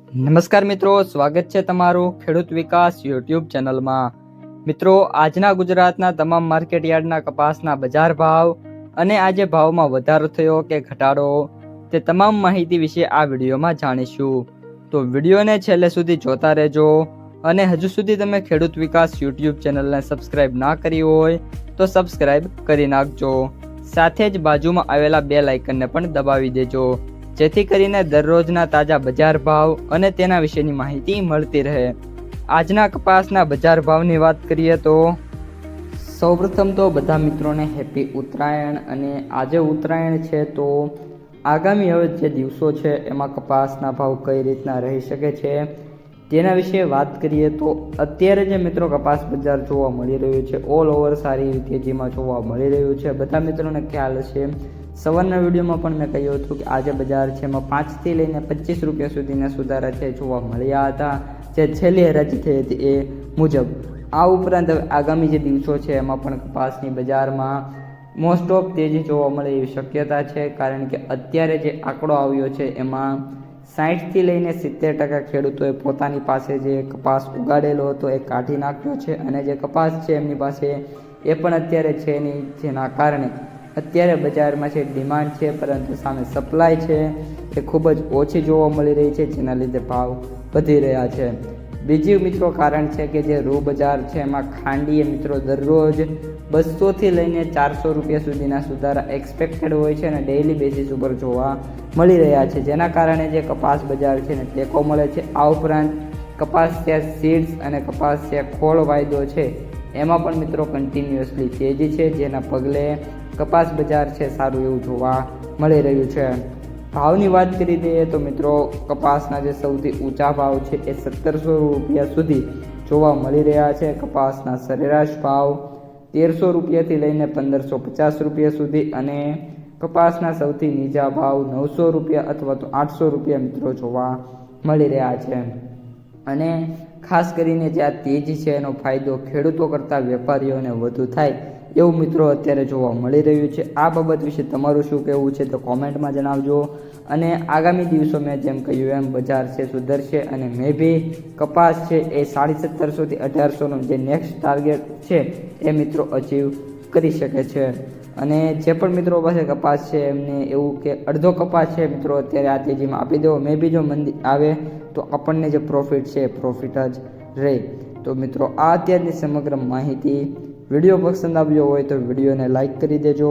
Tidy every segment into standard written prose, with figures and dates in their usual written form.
નમસ્કાર મિત્રો, સ્વાગત છે તમારું ખેડૂત વિકાસ યુટ્યુબ ચેનલમાં। મિત્રો, આજના ગુજરાતના તમામ માર્કેટ યાર્ડના કપાસના બજાર ભાવ અને આજે ભાવમાં વધારો થયો કે ઘટાડો તે તમામ માહિતી વિશે આ વિડીયોમાં જાણીશું। તો વિડીયોને છેલ્લે સુધી જોતા રહેજો અને હજુ સુધી તમે ખેડૂત વિકાસ યુટ્યુબ ચેનલને સબસ્ક્રાઇબ ના કરી હોય તો સબસ્ક્રાઇબ કરી નાખજો। સાથે જ બાજુમાં આવેલા બેલ આઇકનને પણ દબાવી દેજો, જેથી કરીને દરરોજના તાજા બજાર ભાવ અને તેના વિશેની માહિતી મળતી રહે। આજના કપાસના બજાર ભાવની વાત કરીએ તો સૌપ્રથમ તો બધા મિત્રોને હેપી ઉત્તરાયણ। અને આજે ઉત્તરાયણ છે તો આગામી હવે જે દિવસો છે એમાં કપાસના ભાવ કઈ રીતના રહી શકે છે તેના વિશે વાત કરીએ તો અત્યારે જે મિત્રો કપાસ બજાર જોવા મળી રહ્યું છે ઓલ ઓવર સારી તેજીમાં જોવા મળી રહ્યું છે। બધા મિત્રોને ખ્યાલ છે, સવારના વિડીયોમાં પણ મેં કહ્યું હતું કે આજે બજાર છે એમાં 5 થી લઈને 25 રૂપિયા સુધીના સુધારા છે જોવા મળ્યા હતા, જે છેલ્લી હરાજી થઈ હતી એ મુજબ। આ ઉપરાંત હવે આગામી જે દિવસો છે એમાં પણ કપાસની બજારમાં મોસ્ટ ઓફ તેજી જોવા મળે એવી શક્યતા છે, કારણ કે અત્યારે જે આંકડો આવ્યો છે એમાં 60 થી લઈને 70% ખેડૂતોએ પોતાની પાસે જે કપાસ ઉગાડેલો હતો એ કાઢી નાખ્યો છે, અને જે કપાસ છે એમની પાસે એ પણ અત્યારે છે નહીં, જેના કારણે અત્યારે બજારમાં છે ડિમાન્ડ છે પરંતુ સામે સપ્લાય છે એ ખૂબ જ ઓછી જોવા મળી રહી છે, જેના લીધે ભાવ વધી રહ્યા છે। બીજું મિત્રો કારણ છે કે જે રૂ બજાર છે એમાં ખાંડીએ મિત્રો દરરોજ 200 થી લઈને 400 રૂપિયા સુધીના સુધારા એક્સપેક્ટેડ હોય છે અને ડેઇલી બેસિસ ઉપર જોવા મળી રહ્યા છે, જેના કારણે જે કપાસ બજાર છે ને ટેકો મળે છે। આ ઉપરાંત કપાસ છે સીડ્સ અને કપાસ છે ખોળ વાયદો છે એમાં પણ મિત્રો કન્ટિન્યુઅસલી તેજી છે, જેના પગલે કપાસ બજાર છે સારું એવું જોવા મળી રહ્યું છે। ભાવની વાત કરી દઈએ તો મિત્રો કપાસના જે સૌથી ઊંચા ભાવ છે એ 1700 રૂપિયા સુધી જોવા મળી રહ્યા છે। કપાસના સરેરાશ ભાવ 1300 રૂપિયાથી લઈને 1550 રૂપિયા સુધી અને કપાસના સૌથી નીચા ભાવ 900 રૂપિયા અથવા તો 800 રૂપિયા મિત્રો જોવા મળી રહ્યા છે। અને ખાસ કરીને જે આ તેજી છે એનો ફાયદો ખેડૂતો કરતાં વેપારીઓને વધુ થાય એવું મિત્રો અત્યારે જોવા મળી રહ્યું છે। આ બાબત વિશે તમારું શું કહેવું છે તો કોમેન્ટમાં જણાવજો। અને આગામી દિવસો મેં જેમ કહ્યું એમ બજાર છે સુધરશે અને મે બી કપાસ છે એ 1750 થી 1800નો જે નેક્સ્ટ ટાર્ગેટ છે એ મિત્રો અચીવ કરી શકે છે। અને જે પણ મિત્રો પાસે કપાસ છે એમને એવું કે અડધો કપાસ છે મિત્રો અત્યારે આ તેજીમાં આપી દેવો, મે બી જો મંદી આવે તો આપણને જે પ્રોફિટ છે એ પ્રોફિટ જ રહે। તો મિત્રો આ અત્યારની સમગ્ર માહિતી, વિડીયો પસંદ આવ્યો હોય તો વિડીયોને લાઇક કરી દેજો,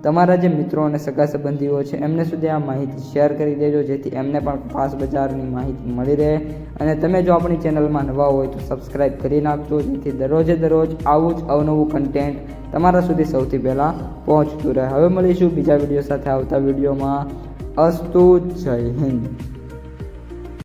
તમારા જે મિત્રો અને સગા સંબંધીઓ છે એમને સુધી આ માહિતી શેર કરી દેજો, જેથી એમને પણ કપાસ બજારની માહિતી મળી રહે। અને તમે જો આપણી ચેનલમાં નવા હોય તો સબસ્ક્રાઈબ કરી નાખજો, જેથી દરરોજે દરરોજ આવું જ અવનવું કન્ટેન્ટ તમારા સુધી સૌથી પહેલાં પહોંચતું રહે। હવે મળીશું બીજા વિડીયો સાથે આવતા વિડીયોમાં। અસ્તુ, જય હિન્દ।